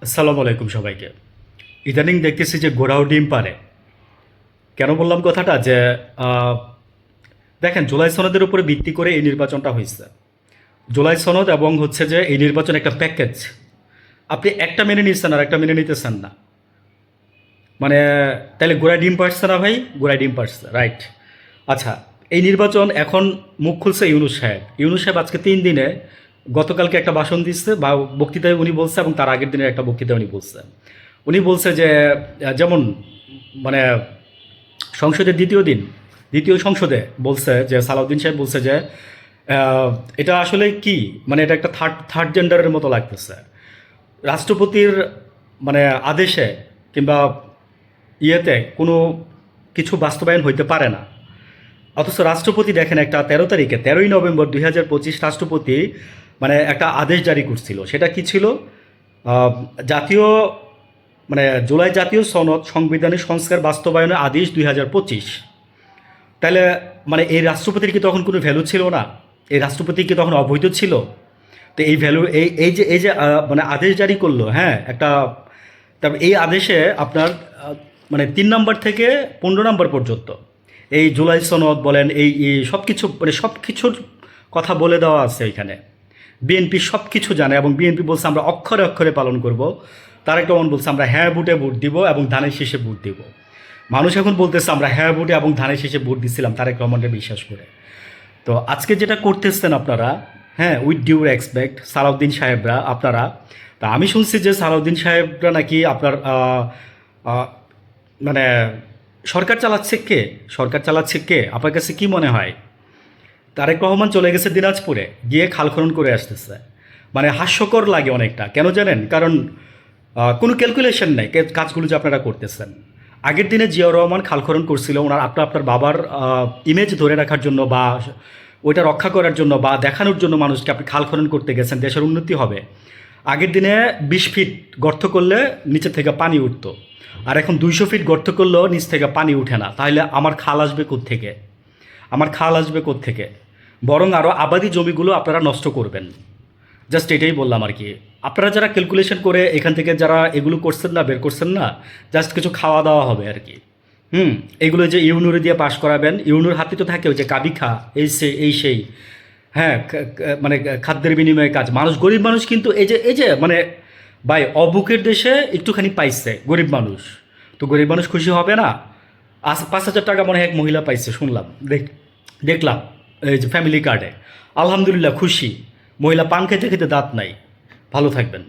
আসসালামু আলাইকুম সবাইকে। ইদানিং দেখতেছি যে ঘোড়াও ডিম পারে। কেন বললাম কথাটা? যে আহ, দেখেন, জুলাই সনদের উপরে ভিত্তি করে এই নির্বাচনটা হয়েছে। জুলাই সনদ এবং হচ্ছে যে এই নির্বাচন একটা প্যাকেজ। আপনি একটা মেনে নিচ্ছেন আর একটা মেনে নিতেছেন না। মানে তাহলে গোড়ায় ডিম পারছে না ভাই? গোড়ায় ডিম পারছে, রাইট। আচ্ছা, এই নির্বাচন এখন মুখ খুলছে ইউনূস সাহেব। ইউনূস সাহেব আজকে 3 দিনে, গতকালকে একটা ভাষণ দিচ্ছে বা বক্তৃতায় উনি বলছে, এবং তার আগের দিনের একটা বক্তৃতায় উনি বলছে। উনি বলছে যে যেমন মানে সংসদের দ্বিতীয় সংসদে বলছে যে সালাউদ্দিন সাহেব বলছে যে আহ, এটা আসলে কি, মানে এটা একটা থার্ড থার্ড জেন্ডারের মতো লাগতেছে। রাষ্ট্রপতির মানে আদেশে কিংবা ইয়েতে কোনো কিছু বাস্তবায়ন হইতে পারে না। অথচ রাষ্ট্রপতি দেখেন, একটা 13 তারিখে, 13ই নভেম্বর 2025 রাষ্ট্রপতি মানে একটা আদেশ জারি করছিল। সেটা কি ছিল? জাতীয় মানে জুলাই জাতীয় সনদ সাংবিধানিক সংস্কার বাস্তবায়নের আদেশ 2025। তাহলে মানে এই রাষ্ট্রপতির কি তখন কোনো ভ্যালু ছিল না? এই রাষ্ট্রপতি কি তখন অবৈধ ছিল? তো এই ভ্যালু, এই যে মানে আদেশ জারি করলো, হ্যাঁ, একটা। তারপর এই আদেশে আপনার মানে 3 নম্বর থেকে 15 নম্বর পর্যন্ত এই জুলাই সনদ বলেন, এই সব কিছু, মানে সব কিছুর কথা বলে দেওয়া আছে এখানে। বিএনপি সব কিছু জানে, এবং বিএনপি বলছে আমরা অক্ষরে অক্ষরে পালন করব। তারেক রহমান বলছে আমরা হ্যাঁ বুটে ভোট দিব এবং ধানের শীষে ভোট দিব। মানুষ এখন বলতেছে আমরা হ্যাঁ বুটে এবং ধানের শীষে ভোট দিচ্ছিলাম তারেক রহমানকে বিশ্বাস করে। তো আজকে যেটা করতেছেন আপনারা, হ্যাঁ, উইথ ডিউ রেসপেক্ট সালাউদ্দিন সাহেবরা, আপনারা, তা আমি শুনছি যে সালাউদ্দিন সাহেবরা নাকি আপনার আহ, মানে সরকার চালাচ্ছে কে? সরকার চালাচ্ছে কে আপনার কাছে কি মনে হয়? তারেক রহমান চলে গেছে দিনাজপুরে, গিয়ে খাল খনন করে আসতেছে। মানে হাস্যকর লাগে অনেকটা। কেন জানেন? কারণ কোনো ক্যালকুলেশন নাই কাজগুলো যে আপনারা করতেছেন। আগের দিনে জিয়াউর রহমান খাল খনন করছিল ওনার আপনার বাবার ইমেজ ধরে রাখার জন্য, বা ওইটা রক্ষা করার জন্য, বা দেখানোর জন্য মানুষকে আপনি খাল খনন করতে গেছেন, দেশের উন্নতি হবে। আগের দিনে 20 ফিট গর্ত করলে নিচে থেকে পানি উঠতো, আর এখন 200 ফিট গর্ত করলেও নিচ থেকে পানি উঠে না। তাহলে আমার খাল আসবে কোত্থেকে? আমার খাল আসবে কোত্থেকে? বরং আরও আবাদি জমিগুলো আপনারা নষ্ট করবেন। জাস্ট এটাই বললাম আর কি। আপনারা যারা ক্যালকুলেশন করে এখান থেকে যারা এগুলো করছেন না, বের করছেন না, জাস্ট কিছু খাওয়া দাওয়া হবে আর কি। এগুলো যে ইউনুরে দিয়ে পাশ করাবেন, ইউনুর হাতে তো থাকে ওই যে কাবি খা, এই সেই, হ্যাঁ, মানে খাদ্যের বিনিময়ে কাজ। মানুষ, গরিব মানুষ কিন্তু এই যে মানে ভাই, অবুকের দেশে একটুখানি পাইছে গরিব মানুষ। তো গরিব মানুষ খুশি হবে না? 5,000 টাকা মনে হয় এক মহিলা পাইছে, শুনলাম, দেখলাম এই যে ফ্যামিলি কার্ডে। আলহামদুলিল্লাহ, খুশি। মহিলা পান খেতে খেতে দাঁত নাই। ভালো থাকবেন।